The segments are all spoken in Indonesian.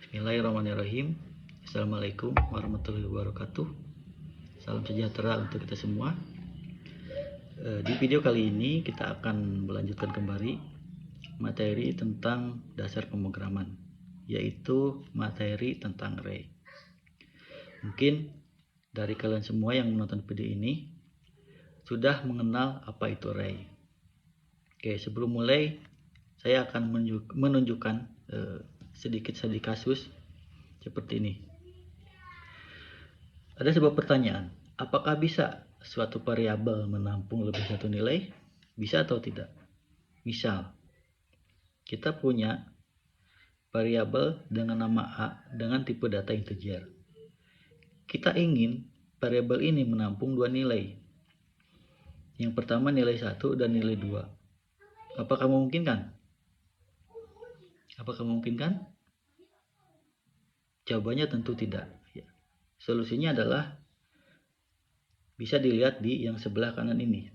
Bismillahirrahmanirrahim. Assalamualaikum warahmatullahi wabarakatuh. Salam sejahtera untuk kita semua. Di video kali ini kita akan melanjutkan kembali materi tentang dasar pemrograman, yaitu materi tentang array. Mungkin dari kalian semua yang menonton video ini sudah mengenal apa itu array. Oke, sebelum mulai saya akan menunjukkan sedikit kasus seperti ini. Ada sebuah pertanyaan, apakah bisa suatu variabel menampung lebih satu nilai? Bisa atau tidak? Misal, kita punya variabel dengan nama A dengan tipe data integer. Kita ingin variabel ini menampung dua nilai. Yang pertama nilai 1 dan nilai 2. Apakah memungkinkan? Apakah memungkinkan? Jawabannya tentu tidak. Solusinya adalah bisa dilihat di yang sebelah kanan ini.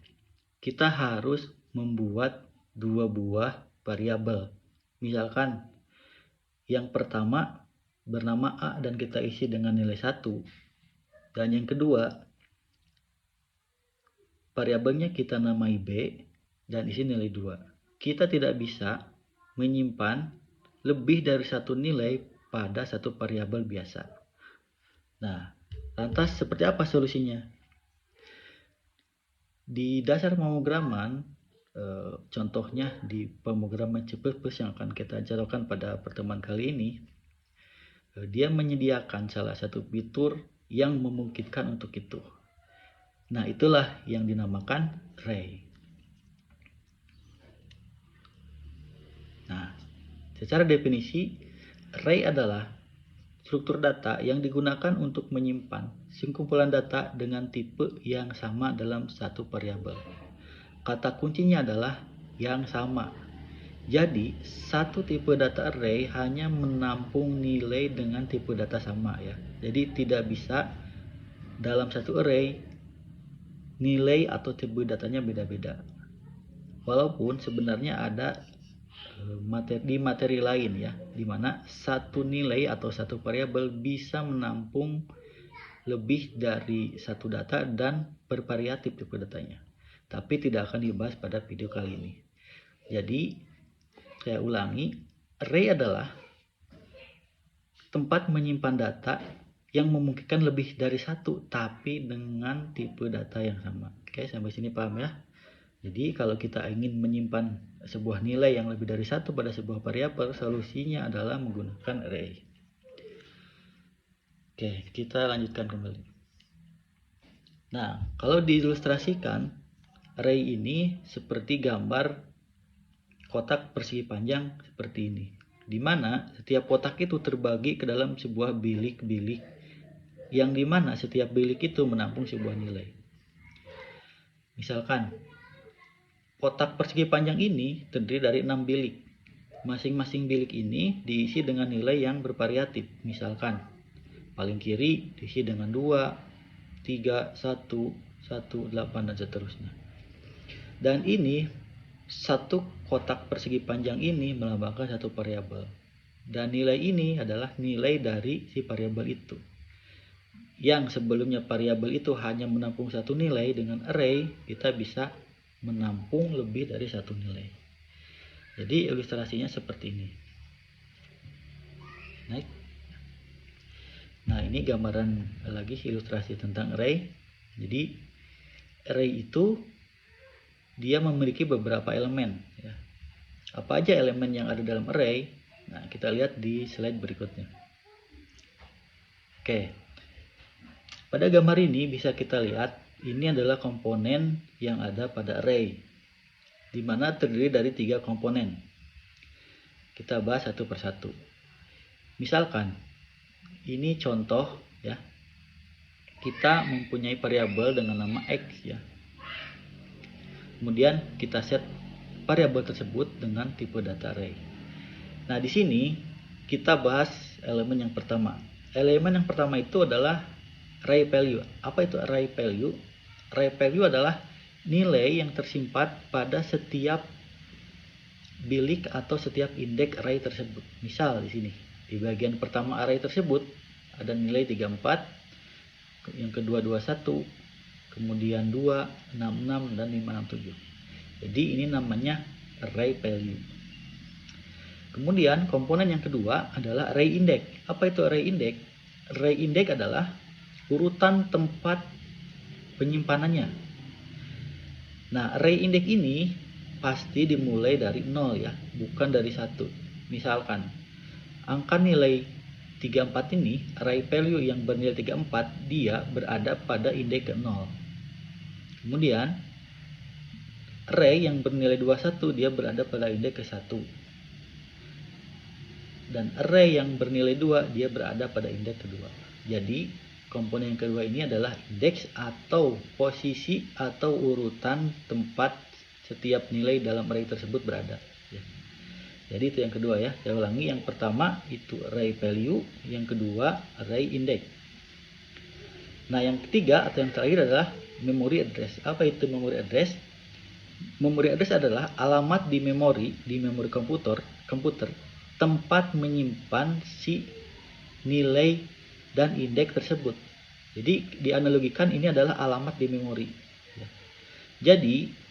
Kita harus membuat dua buah variabel. Misalkan yang pertama bernama A dan kita isi dengan nilai 1. Dan yang kedua variabelnya kita namai B dan isi nilai 2. Kita tidak bisa menyimpan lebih dari satu nilai pada satu variabel biasa. Nah, lantas seperti apa solusinya? Di dasar pemrograman, contohnya di pemrograman C++ yang akan kita ajarkan pada pertemuan kali ini, dia menyediakan salah satu fitur yang memungkinkan untuk itu. Nah, itulah yang dinamakan array. Nah, secara definisi, array adalah struktur data yang digunakan untuk menyimpan sekumpulan data dengan tipe yang sama dalam satu variabel. Kata kuncinya adalah yang sama. Jadi, satu tipe data array hanya menampung nilai dengan tipe data sama ya. Jadi tidak bisa dalam satu array nilai atau tipe datanya beda-beda. Walaupun sebenarnya ada materi lain ya, di mana satu nilai atau satu variabel bisa menampung lebih dari satu data dan bervariatif tipe datanya. Tapi tidak akan dibahas pada video kali ini. Jadi saya ulangi, array adalah tempat menyimpan data yang memungkinkan lebih dari satu tapi dengan tipe data yang sama. Oke, sampai sini paham ya? Jadi kalau kita ingin menyimpan sebuah nilai yang lebih dari satu pada sebuah variabel, solusinya adalah menggunakan array. Oke, kita lanjutkan kembali. Nah, kalau diilustrasikan, array ini seperti gambar kotak persegi panjang seperti ini, di mana setiap kotak itu terbagi ke dalam sebuah bilik-bilik, yang di mana setiap bilik itu menampung sebuah nilai. Misalkan kotak persegi panjang ini terdiri dari 6 bilik. Masing-masing bilik ini diisi dengan nilai yang bervariatif. Misalkan paling kiri diisi dengan 2, 3, 1, 1, 8 dan seterusnya. Dan ini satu kotak persegi panjang ini melambangkan satu variabel. Dan nilai ini adalah nilai dari si variabel itu. Yang sebelumnya variabel itu hanya menampung satu nilai, dengan array kita bisa menampung lebih dari satu nilai. Jadi ilustrasinya seperti ini. Nah, ini gambaran lagi ilustrasi tentang array. Jadi array itu dia memiliki beberapa elemen ya. Apa aja elemen yang ada dalam array? Nah, kita lihat di slide berikutnya. Oke. Pada gambar ini bisa kita lihat ini adalah komponen yang ada pada array, di mana terdiri dari 3 komponen. Kita bahas satu persatu. Misalkan, ini contoh ya. Kita mempunyai variabel dengan nama X ya. Kemudian kita set variabel tersebut dengan tipe data array. Nah, di sini kita bahas elemen yang pertama. Elemen yang pertama itu adalah array value. Apa itu array value? Array value adalah nilai yang tersimpan pada setiap bilik atau setiap indeks array tersebut. Misal di sini Di bagian pertama array tersebut ada nilai 34, yang kedua 21, kemudian 2, 66, dan 567. Jadi ini namanya array value. Kemudian komponen yang kedua adalah array index. Apa itu array index? Array index adalah urutan tempat penyimpanannya. Nah, array index ini pasti dimulai dari 0 ya, bukan dari 1. Misalkan angka nilai 34 ini, array value yang bernilai 34, dia berada pada indeks ke 0. Kemudian array yang bernilai 21, dia berada pada indeks ke 1. Dan array yang bernilai 2, dia berada pada indeks kedua. Jadi komponen yang kedua ini adalah indeks atau posisi atau urutan tempat setiap nilai dalam array tersebut berada. Jadi itu yang kedua ya. Saya ulangi, yang pertama itu array value, yang kedua array index. Nah, yang ketiga atau yang terakhir adalah memory address. Apa itu memory address? Memory address adalah alamat di memori komputer tempat menyimpan si nilai dan indeks tersebut. Jadi dianalogikan ini adalah alamat di memori. Jadi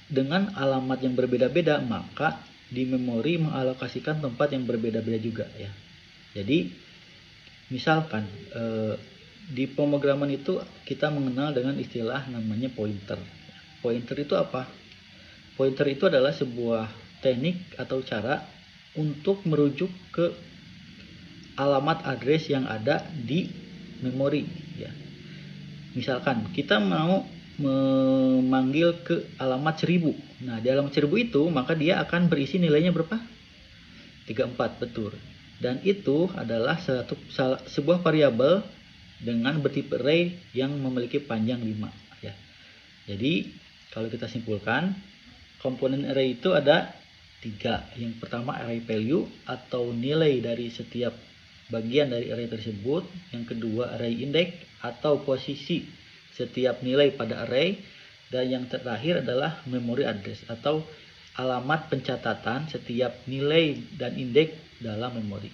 dengan alamat yang berbeda-beda, maka di memori mengalokasikan tempat yang berbeda-beda juga ya. Jadi misalkan di pemrograman itu kita mengenal dengan istilah namanya pointer. Pointer itu apa? Pointer itu adalah sebuah teknik atau cara untuk merujuk ke alamat address yang ada di memori ya. Misalkan kita mau memanggil ke alamat 1000. Nah, di alamat 1000 itu maka dia akan berisi nilainya berapa? 34, betul. Dan itu adalah sebuah variabel dengan bertipe array yang memiliki panjang 5 ya. Jadi, kalau kita simpulkan, komponen array itu ada 3. Yang pertama array value atau nilai dari setiap bagian dari array tersebut. Yang kedua array index atau posisi setiap nilai pada array, dan yang terakhir adalah memory address atau alamat pencatatan setiap nilai dan indeks dalam memori.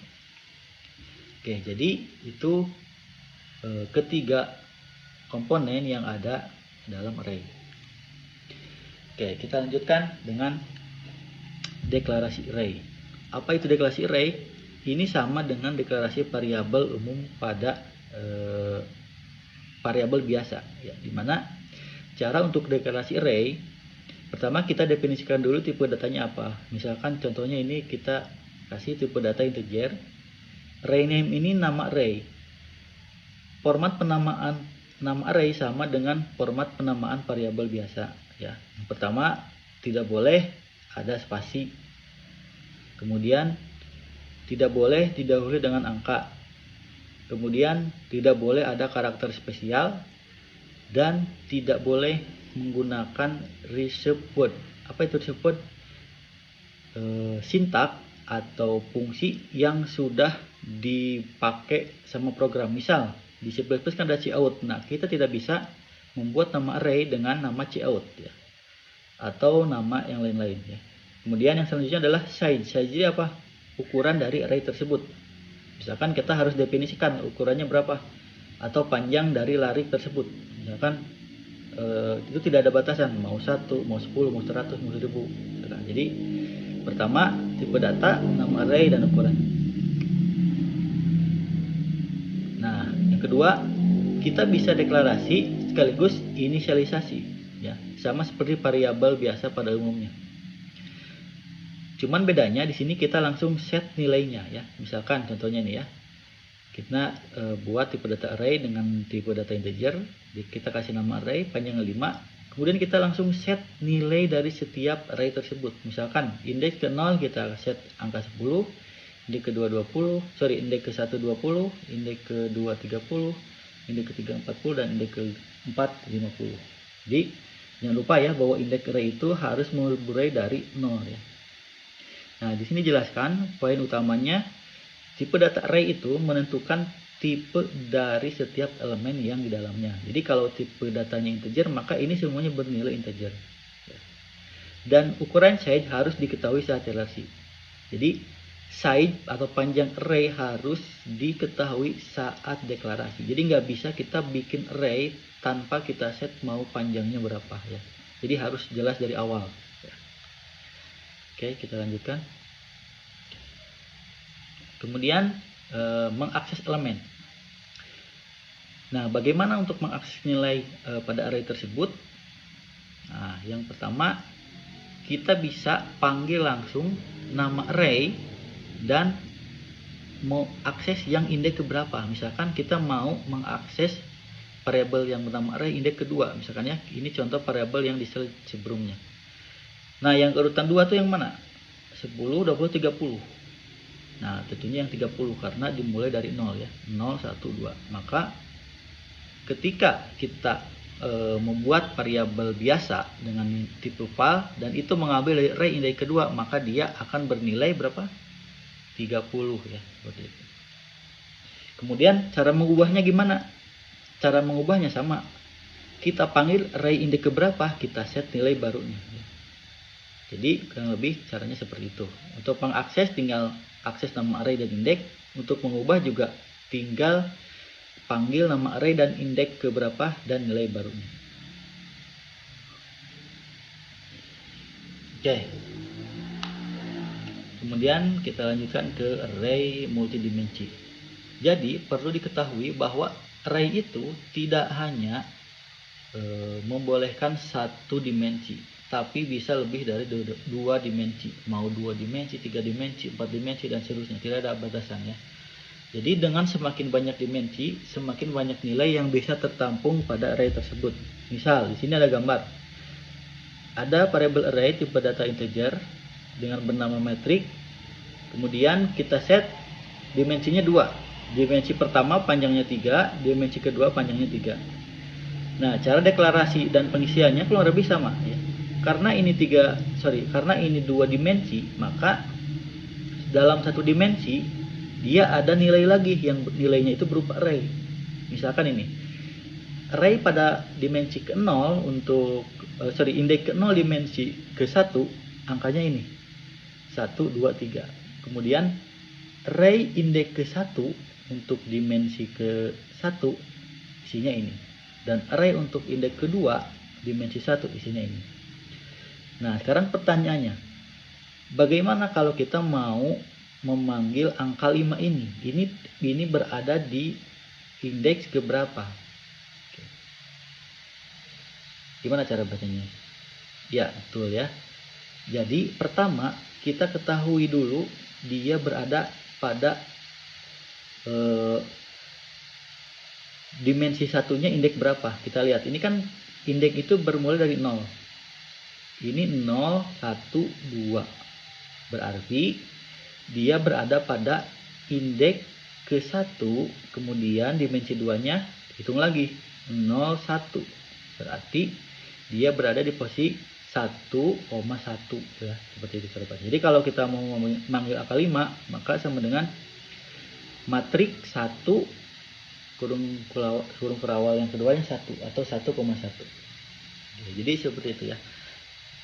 Oke, jadi itu ketiga komponen yang ada dalam array. Oke, kita lanjutkan dengan deklarasi array. Apa itu deklarasi array? Ini sama dengan deklarasi variabel umum pada variabel biasa ya, dimana cara untuk deklarasi array, pertama kita definisikan dulu tipe datanya apa. Misalkan contohnya ini kita kasih tipe data integer, array name ini nama array, format penamaan nama array sama dengan format penamaan variabel biasa ya. Yang pertama tidak boleh ada spasi, kemudian tidak boleh didahului dengan angka, kemudian tidak boleh ada karakter spesial, dan tidak boleh menggunakan reserved word. Apa itu reserved word? Sintak atau fungsi yang sudah dipakai sama program. Misal di C++ kan ada cout. Nah, kita tidak bisa membuat nama array dengan nama cout ya, atau nama yang lain-lain ya. Kemudian yang selanjutnya adalah size. Size apa? Ukuran dari array tersebut. Misalkan kita harus definisikan ukurannya berapa atau panjang dari larik tersebut. Misalkan itu tidak ada batasan, mau 1, mau 10, mau 100, mau 1000. Nah, jadi pertama tipe data, nama array, dan ukuran. Nah, yang kedua kita bisa deklarasi sekaligus inisialisasi ya, sama seperti variabel biasa pada umumnya. Cuman bedanya di sini kita langsung set nilainya ya. Misalkan contohnya nih ya, kita buat tipe data array dengan tipe data integer, kita kasih nama array panjangnya 5, kemudian kita langsung set nilai dari setiap array tersebut. Misalkan indeks ke 0 kita set angka 10, indeks ke 2 20, indeks ke 1 20, indeks ke 2 30, indeks ke 3 40, dan indeks ke 4 50. Jadi jangan lupa ya bahwa indeks array itu harus mulai dari 0 ya. Nah, di sini jelaskan poin utamanya, tipe data array itu menentukan tipe dari setiap elemen yang di dalamnya. Jadi kalau tipe datanya integer, maka ini semuanya bernilai integer. Dan ukuran size harus diketahui saat deklarasi. Jadi size atau panjang array harus diketahui saat deklarasi. Jadi nggak bisa kita bikin array tanpa kita set mau panjangnya berapa ya. Jadi harus jelas dari awal. Oke, kita lanjutkan. Kemudian mengakses elemen. Nah, bagaimana untuk mengakses nilai pada array tersebut? Nah, yang pertama kita bisa panggil langsung nama array dan mau akses yang indeks keberapa. Misalkan kita mau mengakses variabel yang bernama array indeks kedua, misalkan ya, ini contoh variabel yang di slide sebelumnya. Nah, yang urutan 2 tuh yang mana? 10, 20, 30. Nah, tentunya yang 30 karena dimulai dari 0 ya. 0, 1, 2. Maka ketika kita membuat variabel biasa dengan tipe val dan itu mengambil dari array indeks kedua, maka dia akan bernilai berapa? 30 ya, seperti itu. Kemudian cara mengubahnya gimana? Cara mengubahnya sama. Kita panggil array indeks keberapa, kita set nilai barunya. Jadi kurang lebih caranya seperti itu. Untuk mengakses tinggal akses nama array dan indeks. Untuk mengubah juga tinggal panggil nama array dan indeks keberapa dan nilai barunya. Oke. Kemudian kita lanjutkan ke array multidimensi. Jadi perlu diketahui bahwa array itu tidak hanya membolehkan satu dimensi, tapi bisa lebih dari dua dimensi. Mau 2 dimensi, 3 dimensi, 4 dimensi dan seterusnya. Tidak ada batasan ya. Jadi dengan semakin banyak dimensi, semakin banyak nilai yang bisa tertampung pada array tersebut. Misal di sini ada gambar. Ada variabel array tipe data integer dengan bernama metrik. Kemudian kita set dimensinya 2. Dimensi pertama panjangnya 3, dimensi kedua panjangnya 3. Nah, cara deklarasi dan pengisiannya kurang lebih sama ya. Karena ini 2 dimensi, maka dalam satu dimensi dia ada nilai lagi yang nilainya itu berupa array. Misalkan ini array pada dimensi ke-0 untuk indeks ke-0 dimensi ke-1 angkanya ini 1, 2, 3. Kemudian array indeks ke-1 untuk dimensi ke-1 isinya ini, dan array untuk indeks kedua dimensi 1 isinya ini. Nah, sekarang pertanyaannya, bagaimana kalau kita mau memanggil angka 5 ini? Ini berada di indeks keberapa? Oke. Gimana cara bacanya? Ya, betul ya. Jadi pertama kita ketahui dulu dia berada pada dimensi satunya indeks berapa. Kita lihat, ini kan indeks itu bermula dari 0. Ini 0, 1, 2. Berarti dia berada pada indeks ke-1, kemudian dimensi 2-nya hitung lagi 0, 1. Berarti dia berada di posisi 1,1 ya, seperti itu cara baca. Jadi kalau kita mau memanggil angka 5, maka sama dengan matrik 1 kurung kurawal yang keduanya 1 atau 1,1. Jadi seperti itu ya.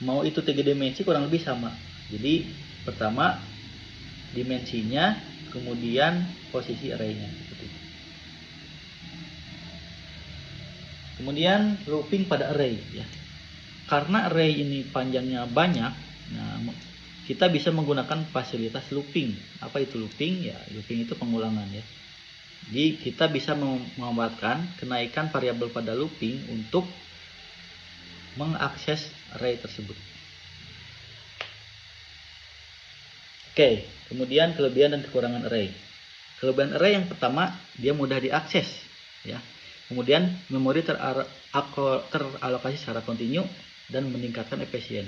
Mau itu 3 dimensi kurang lebih sama. Jadi pertama dimensinya, kemudian posisi arraynya. Kemudian looping pada array ya. Karena array ini panjangnya banyak, nah kita bisa menggunakan fasilitas looping. Apa itu looping? Ya, looping itu pengulangan ya. Jadi kita bisa memanfaatkan kenaikan variabel pada looping untuk mengakses array tersebut. Oke, kemudian kelebihan dan kekurangan array. Kelebihan array yang pertama, dia mudah diakses ya. Kemudian memori teralokasi secara kontinu dan meningkatkan efisien.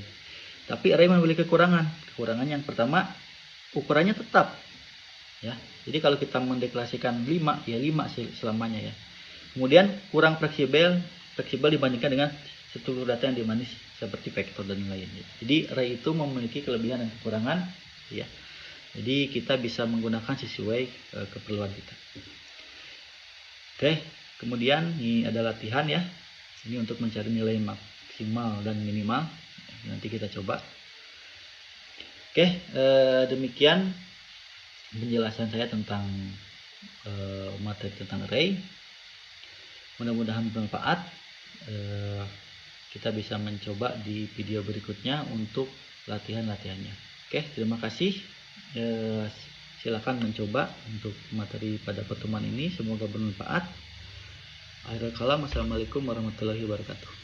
Tapi array memiliki kekurangan. Kekurangan yang pertama, ukurannya tetap ya. Jadi kalau kita mendeklarasikan 5 ya 5 selamanya ya. Kemudian kurang fleksibel dibandingkan dengan struktur data yang dinamis seperti vektor dan lainnya. Jadi array itu memiliki kelebihan dan kekurangan ya. Jadi kita bisa menggunakan sesuai keperluan kita. Oke, kemudian ini ada latihan ya. Ini untuk mencari nilai maksimal dan minimal. Nanti kita coba. Oke, demikian penjelasan saya tentang materi tentang array. Mudah-mudahan bermanfaat. Kita bisa mencoba di video berikutnya untuk latihan-latihannya. Oke, terima kasih. Silakan mencoba untuk materi pada pertemuan ini. Semoga bermanfaat. Akhirul kalam. Assalamualaikum warahmatullahi wabarakatuh.